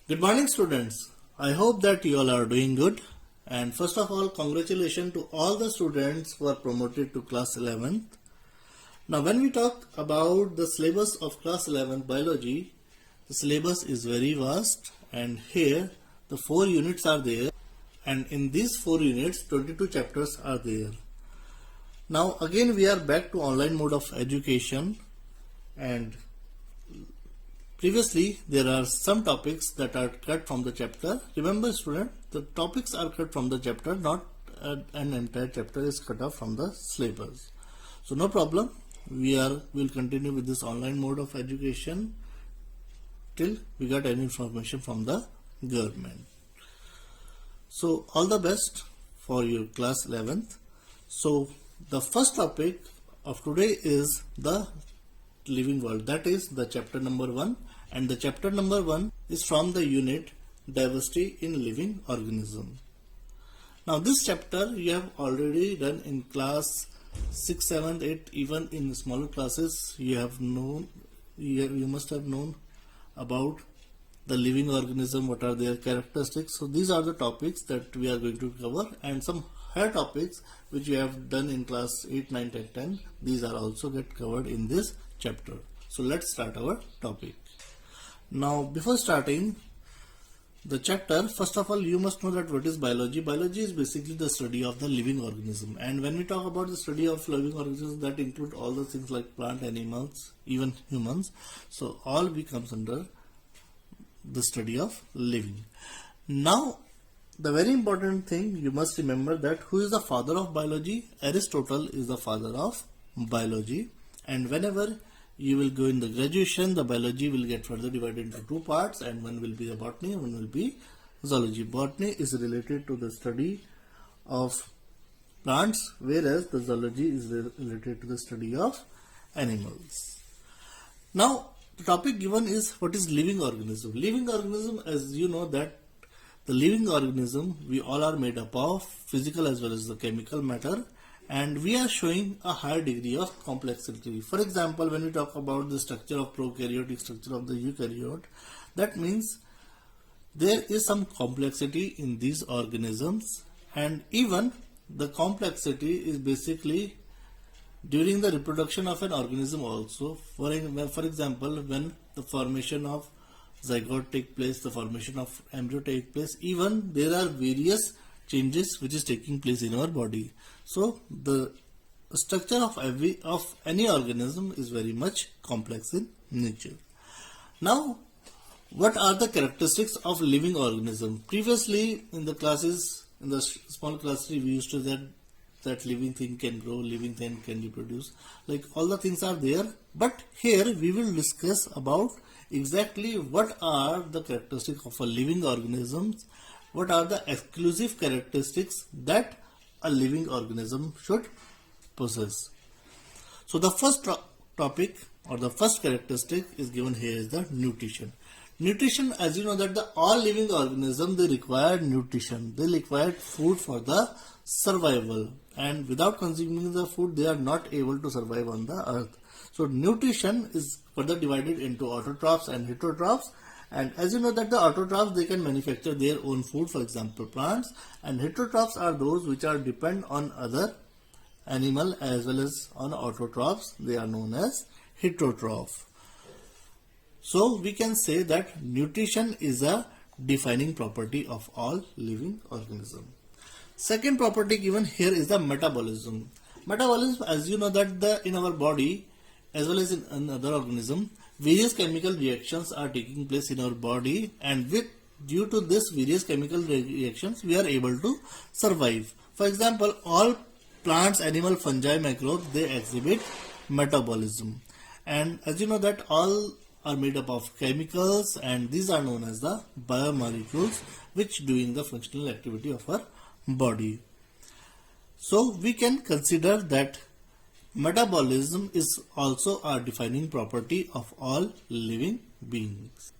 Good morning, students. I hope that you all are doing good. And first of all, congratulations to all the students who are promoted to class 11th. Now, when we talk about the syllabus of class 11th biology, the syllabus is very vast, and here the 4 units are there, and in these 4 units, 22 chapters are there. Now, again, we are back to online mode of education, and previously, there are some topics that are cut from the chapter. Remember, student, the topics are cut from the chapter, not an entire chapter is cut off from the syllabus. So, no problem. We'll continue with this online mode of education till we get any information from the government. So, all the best for your class 11th. So, the first topic of today is the living world, that is the chapter number 1, and the chapter number 1 is from the unit diversity in living organism. Now this chapter you have already done in class 6, 7, 8, even in smaller classes you must have known about the living organism, what are their characteristics. So these are the topics that we are going to cover, and some higher topics which you have done in class 8, 9, 10, 10, these are also get covered in this chapter. So let's start our topic. Now before starting the chapter, first of all you must know that what is biology. Biology is basically the study of the living organism, and when we talk about the study of living organisms, that include all the things like plant, animals, even humans. So all becomes under the study of living. Now the very important thing you must remember that who is the father of biology? Aristotle is the father of biology, and whenever you will go in the graduation, the biology will get further divided into 2 parts, and one will be the botany and one will be zoology. Botany is related to the study of plants, whereas the zoology is related to the study of animals. Now the topic given is what is living organism. Living organism, as you know that the living organism, we all are made up of physical as well as the chemical matter, and we are showing a higher degree of complexity. For example, when we talk about the structure of prokaryotic, structure of the eukaryote, that means there is some complexity in these organisms, and even the complexity is basically during the reproduction of an organism also. For example, when the formation of zygote take place, the formation of embryo take place, even there are various changes which is taking place in our body. So the structure of any organism is very much complex in nature. Now, what are the characteristics of living organism? Previously in the classes, in the small classes, we used to say that living thing can grow, living thing can reproduce, like all the things are there. But here we will discuss about exactly what are the characteristics of a living organism, what are the exclusive characteristics that a living organism should possess. So the first topic or the first characteristic is given here is the nutrition. Nutrition, as you know that all living organisms, they require nutrition. They require food for the survival, and without consuming the food they are not able to survive on the earth. So nutrition is further divided into autotrophs and heterotrophs. And as you know that the autotrophs, they can manufacture their own food, for example plants, and heterotrophs are those which are depend on other animal as well as on autotrophs. They are known as heterotroph. So we can say that nutrition is a defining property of all living organism. Second property given here is the metabolism. Metabolism, as you know that in our body as well as in another organism, various chemical reactions are taking place in our body, and due to this various chemical reactions we are able to survive. For example, all plants, animal, fungi, microbes, they exhibit metabolism, and as you know that all are made up of chemicals, and these are known as the biomolecules which doing the functional activity of our body. So we can consider that metabolism is also a defining property of all living beings.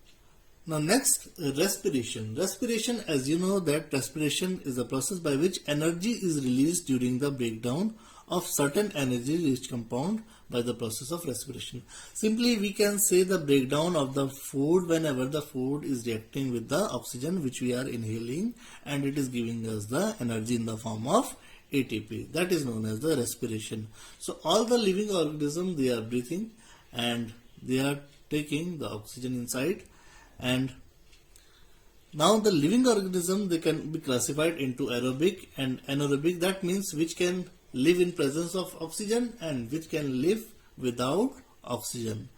Now next, respiration. Respiration, as you know that respiration is a process by which energy is released during the breakdown of certain energy-rich compound by the process of respiration. Simply, we can say the breakdown of the food whenever the food is reacting with the oxygen which we are inhaling, and it is giving us the energy in the form of ATP. That is known as the respiration. So all the living organisms, they are breathing and they are taking the oxygen inside. And now the living organism, they can be classified into aerobic and anaerobic. That means which can live in presence of oxygen and which can live without oxygen.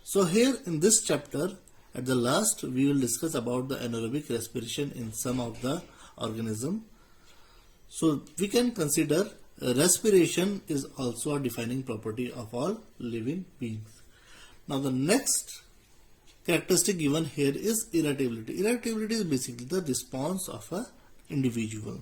So here in this chapter, at the last, we will discuss about the anaerobic respiration in some of the organism. So we can consider respiration is also a defining property of all living beings. Now the next characteristic given here is irritability. Irritability is basically the response of an individual.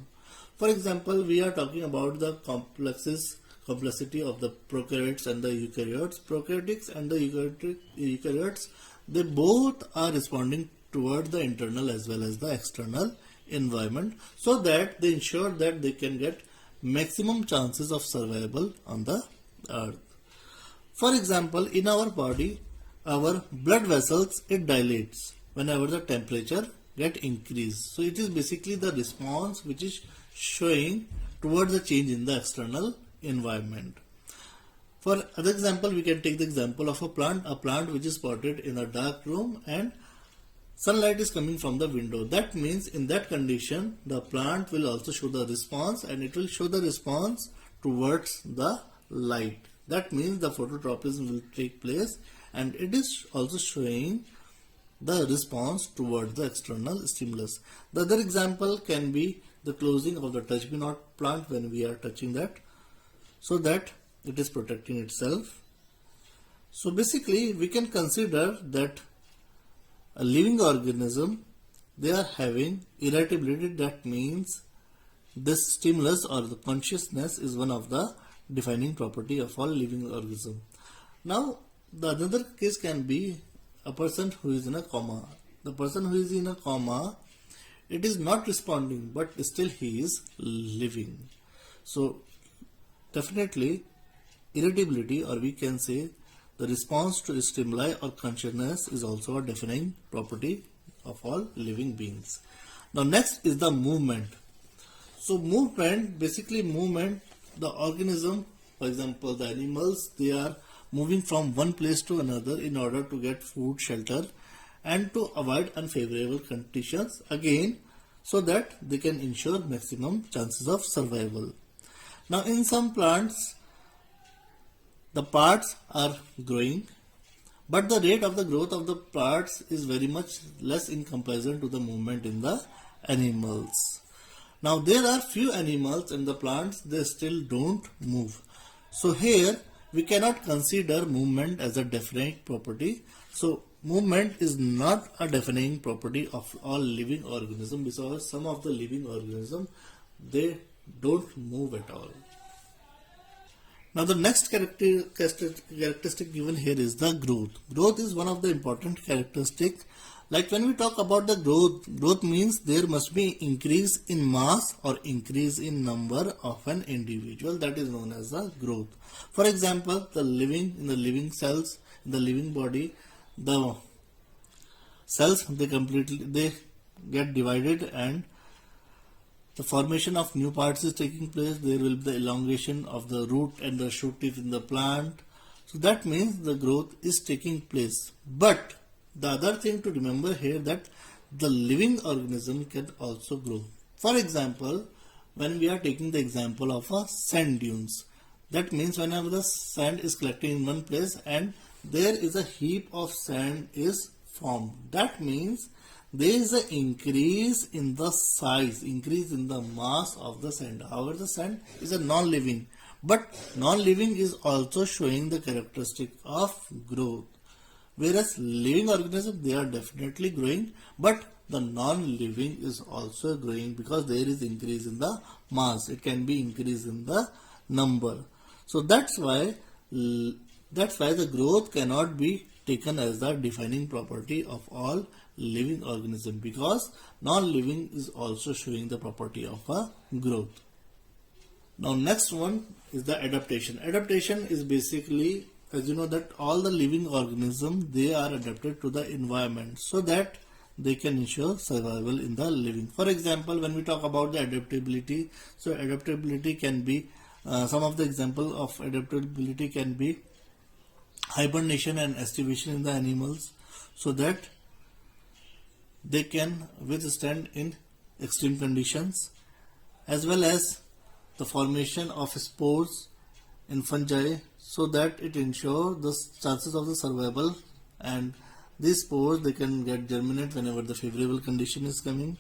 For example, we are talking about the complexity of the prokaryotes and the eukaryotes. Prokaryotics and the eukaryotes, they both are responding toward the internal as well as the external environment, so that they ensure that they can get maximum chances of survival on the earth. For example, in our body, our blood vessels, it dilates whenever the temperature get increased. So it is basically the response which is showing towards the change in the external environment. For other example, we can take the example of a plant which is potted in a dark room and sunlight is coming from the window. That means in that condition, the plant will also show the response, and it will show the response towards the light. That means the phototropism will take place, and it is also showing the response towards the external stimulus. The other example can be the closing of the touch me not plant when we are touching that, so that it is protecting itself. So basically, we can consider that a living organism, they are having irritability. That means this stimulus or the consciousness is one of the defining property of all living organism. Now the another case can be a person who is in a coma. The person who is in a coma, it is not responding, but still he is living. So definitely irritability, or we can say the response to stimuli or consciousness, is also a defining property of all living beings. Now next is the movement. So movement, basically movement, the organism, for example the animals, they are moving from one place to another in order to get food, shelter, and to avoid unfavorable conditions, again so that they can ensure maximum chances of survival. Now in some plants, the parts are growing, but the rate of the growth of the parts is very much less in comparison to the movement in the animals. Now there are few animals in the plants, they still don't move. So here we cannot consider movement as a definite property. So movement is not a defining property of all living organisms, because some of the living organisms, they don't move at all. Now the next characteristic given here is the growth. Growth is one of the important characteristics. Like when we talk about the growth means there must be increase in mass or increase in number of an individual. That is known as the growth. For example, in the living cells, in the living body, the cells, they get divided, and the formation of new parts is taking place. There will be the elongation of the root and the shoot tip in the plant. So that means the growth is taking place. But the other thing to remember here, that the living organism can also grow. For example, when we are taking the example of a sand dunes, that means whenever the sand is collecting in one place and there is a heap of sand is formed, that means there is an increase in the size, increase in the mass of the sand. However, the sand is a non-living, but non-living is also showing the characteristic of growth. Whereas living organisms, they are definitely growing, but the non-living is also growing because there is increase in the mass. It can be increase in the number. So that's why the growth cannot be taken as the defining property of all living organism, because non-living is also showing the property of a growth. Now next one is the adaptation. Adaptation is basically, as you know, that all the living organisms, they are adapted to the environment so that they can ensure survival in the living. For example, when we talk about the adaptability, so adaptability can be some of the example of adaptability can be hibernation and estivation in the animals so that they can withstand in extreme conditions, as well as the formation of spores in fungi so that it ensures the chances of the survival, and these spores they can get germinate whenever the favorable condition is coming.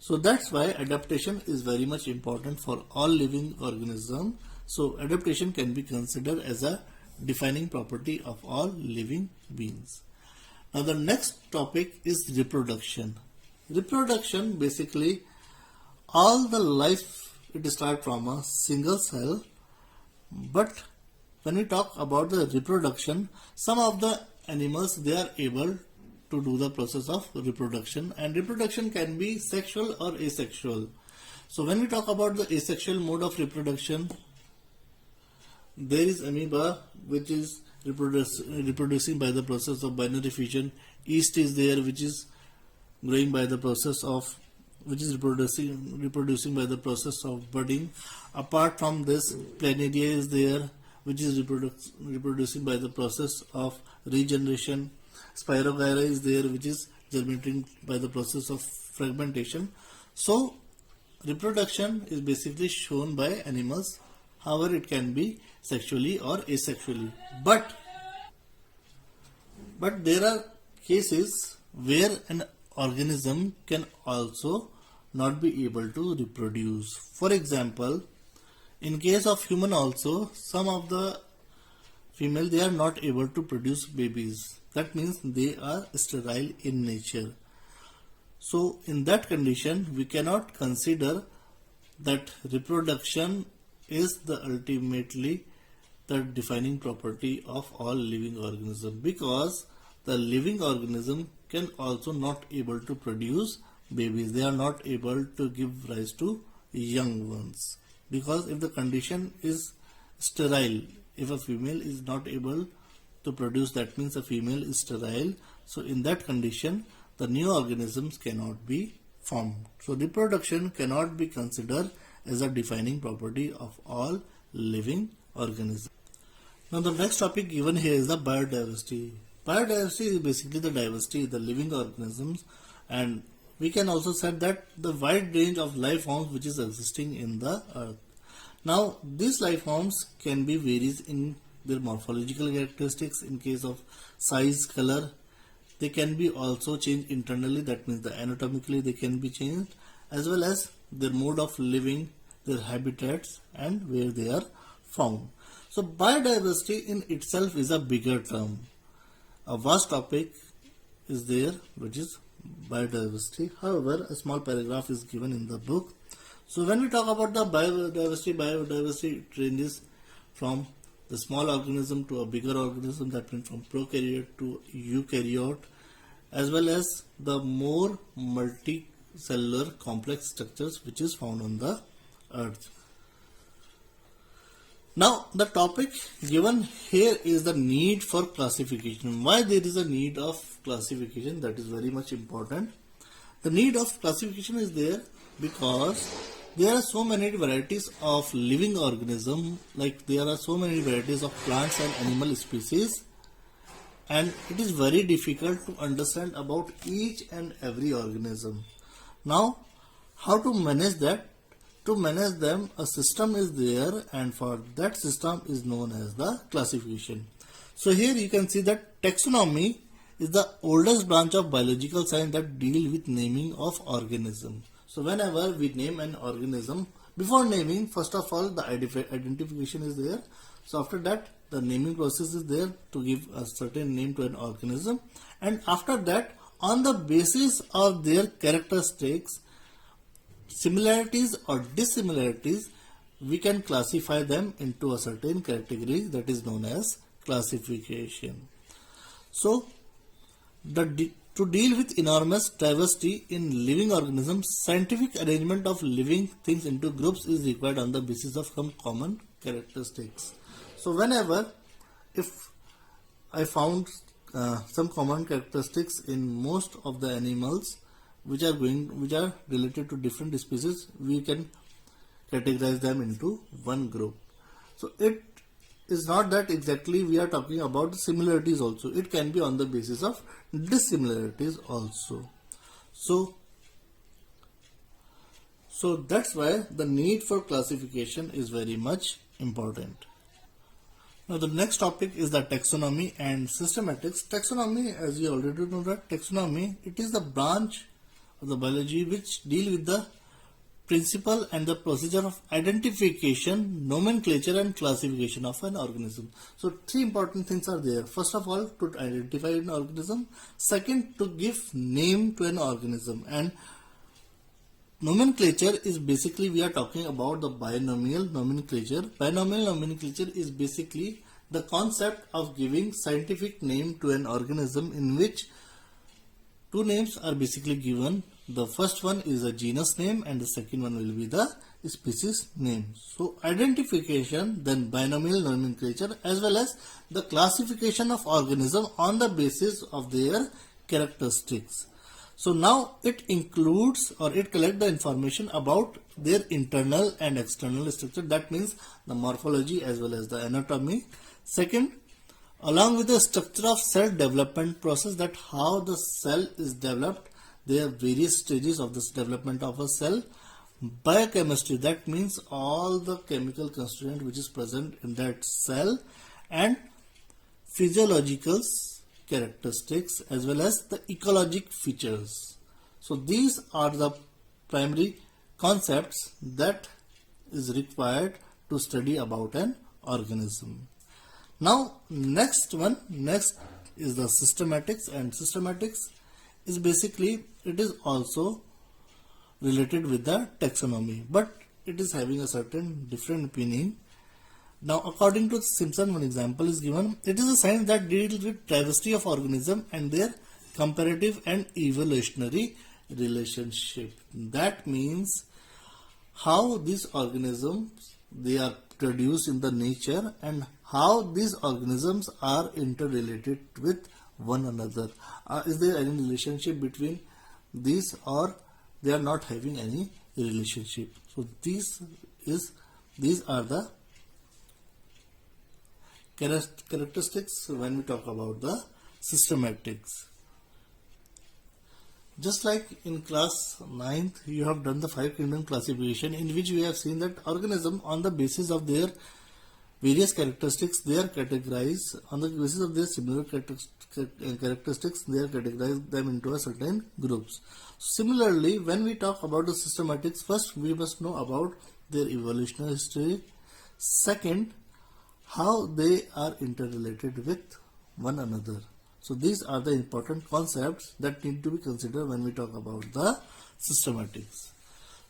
So that's why adaptation is very much important for all living organisms. So adaptation can be considered as a defining property of all living beings. Now the next topic is reproduction. Reproduction, basically all the life, it starts from a single cell, but when we talk about the reproduction, some of the animals, they are able to do the process of reproduction, and reproduction can be sexual or asexual. So when we talk about the asexual mode of reproduction, there is amoeba, which is reproducing by the process of binary fission. Yeast is there, which is growing by the process of, which is reproducing by the process of budding. Apart from this, planaria is there, which is reproducing by the process of regeneration. Spirogyra is there, which is germinating by the process of fragmentation. So reproduction is basically shown by animals. However, it can be sexually or asexually. But there are cases where an organism can also not be able to reproduce. For example, in case of human also, some of the female, they are not able to produce babies. That means they are sterile in nature. So in that condition, we cannot consider that reproduction is the ultimately the defining property of all living organisms, because the living organism can also not able to produce babies. They are not able to give rise to young ones, because if the condition is sterile, if a female is not able to produce, that means a female is sterile. So in that condition, the new organisms cannot be formed. So reproduction cannot be considered as a defining property of all living organisms. Now the next topic given here is the biodiversity. Biodiversity is basically the diversity of the living organisms, and we can also say that the wide range of life forms which is existing in the earth. Now these life forms can be varies in their morphological characteristics. In case of size, color, they can be also changed internally, that means the anatomically they can be changed, as well as their mode of living, their habitats, and where they are found. So biodiversity in itself is a bigger term. A vast topic is there, which is biodiversity. However, a small paragraph is given in the book. So when we talk about the biodiversity it ranges from the small organism to a bigger organism, that means from prokaryote to eukaryote, as well as the more multicellular complex structures which is found on the earth. Now the topic given here is the need for classification. Why there is a need of classification? That is very much important. The need of classification is there because there are so many varieties of living organisms, like there are so many varieties of plants and animal species, and it is very difficult to understand about each and every organism. Now, how to manage that? To manage them, a system is there, and for that system is known as the classification. So here you can see that taxonomy is the oldest branch of biological science that deal with naming of organisms. So whenever we name an organism, before naming, first of all the identification is there. So after that the naming process is there to give a certain name to an organism, and after that, on the basis of their characteristics, similarities or dissimilarities, we can classify them into a certain category, that is known as classification. So to To deal with enormous diversity in living organisms, scientific arrangement of living things into groups is required on the basis of some common characteristics. So whenever if I found some common characteristics in most of the animals which are related to different species, we can categorize them into one group. So it is not that exactly we are talking about similarities also. It can be on the basis of dissimilarities also. So that's why the need for classification is very much important. Now the next topic is the taxonomy and systematics. Taxonomy, as you already know that taxonomy, it is the branch of the biology which deal with the principle and the procedure of identification, nomenclature and classification of an organism. So three important things are there. First of all, to identify an organism. Second, to give name to an organism. And nomenclature is basically, we are talking about the binomial nomenclature. Binomial nomenclature is basically the concept of giving scientific name to an organism in which two names are basically given. The first one is a genus name and the second one will be the species name. So identification, then binomial nomenclature, as well as the classification of organism on the basis of their characteristics. So now it includes or it collects the information about their internal and external structure. That means the morphology as well as the anatomy. Second, along with the structure of cell development process, that how the cell is developed. There are various stages of this development of a cell. Biochemistry, that means all the chemical constituent which is present in that cell, and physiological characteristics as well as the ecologic features. So these are the primary concepts that is required to study about an organism. Now next is the systematics, and systematics is basically, it is also related with the taxonomy, but it is having a certain different meaning. Now according to Simpson, one example is given. It is a science that deals with diversity of organisms and their comparative and evolutionary relationship. That means how these organisms, they are produced in the nature and how these organisms are interrelated with one another. Is there any relationship between these, or they are not having any relationship? So these are the characteristics when we talk about the systematics. Just like in class 9th, you have done the 5 kingdom classification, in which we have seen that organism on the basis of their various characteristics, they are categorized on the basis of their similar characteristics, they are categorized them into a certain groups. Similarly, when we talk about the systematics, first we must know about their evolutionary history. Second, how they are interrelated with one another. So these are the important concepts that need to be considered when we talk about the systematics.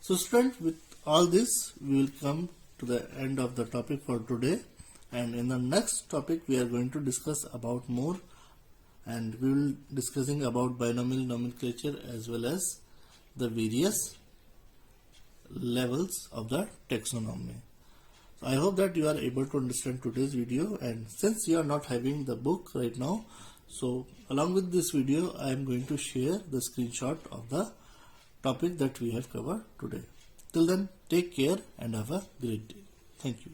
So students, with all this, we will come to the end of the topic for today, and in the next topic we are going to discuss about more, and we will discussing about binomial nomenclature as well as the various levels of the taxonomy. So I hope that you are able to understand today's video, and since you are not having the book right now, so along with this video I am going to share the screenshot of the topic that we have covered today. Till then, take care and have a great day. Thank you.